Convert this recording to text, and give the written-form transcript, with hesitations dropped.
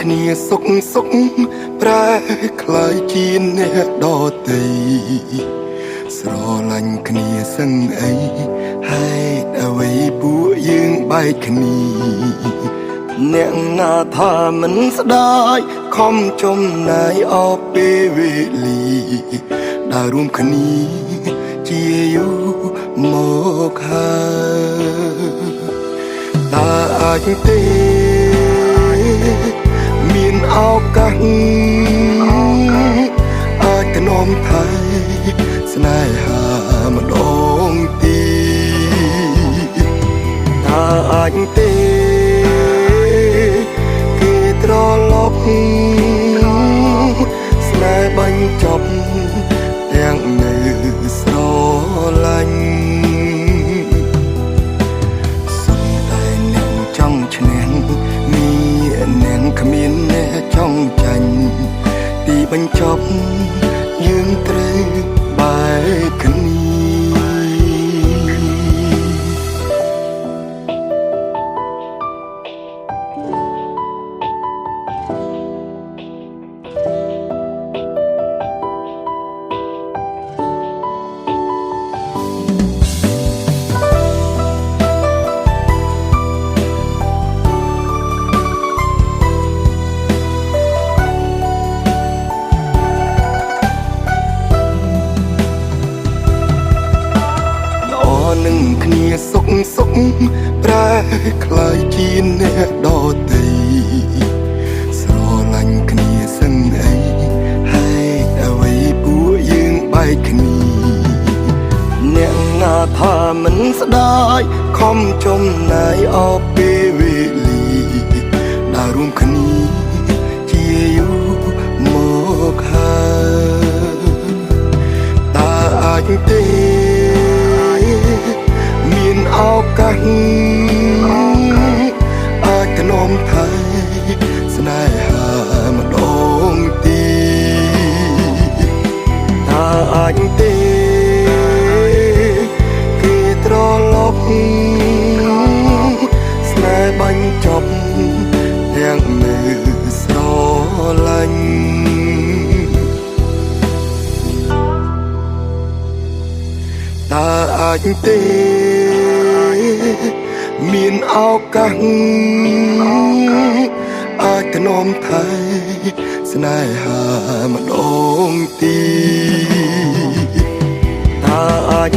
គ្នាសុខសុខប្រែคล้ายជាអ្នកដទៃស្រឡាញ់គ្នាសឹងអីហេតុអ្វីពួកយើងបែកគ្នាអ្នកណាថាមិនស្ដាយខំចំណាយអស់ពេលវេលាដើររួមគ្នាជាយូរមកហើយតើអាចទេមានឱកាសអាចទៅនាំថៃស្នេហាម្ដងទៀតតើអាចទេគេត្រឡប់ស្នេហ៍បញ្ចប់ទាំងនៅស្រឡាញ់សុំតែអ្នកចង់ឈ្នះមានអ្នកគ្មានអ្នកចង់ចាញ់ទីបញ្ចប់យើងត្រូវបែកគ្នានឹងគ្នាសុខសុខប្រែคล้ายជាអ្នកដទៃស្រឡាញ់គ្នាសឹងអីហេតុអ្វីពួកយើងបែកគ្នាអ្នកណាថាមិនស្ដាយខំចំណាយអស់ពេលវេលាដើររួមគ្នាជាយូរមកហើយតើអាចទេមានឱកាសអាចទៅនាំថៃស្នេហាម្ដងទៀតតើអាចទេគេត្រឡប់ស្នេហ៍បញ្ចប់ទាំងនៅស្រឡាញ់តើអាចទេមានឱកាសអាចទៅនាំថៃស្នេហាម្ដងទៀតតើអាច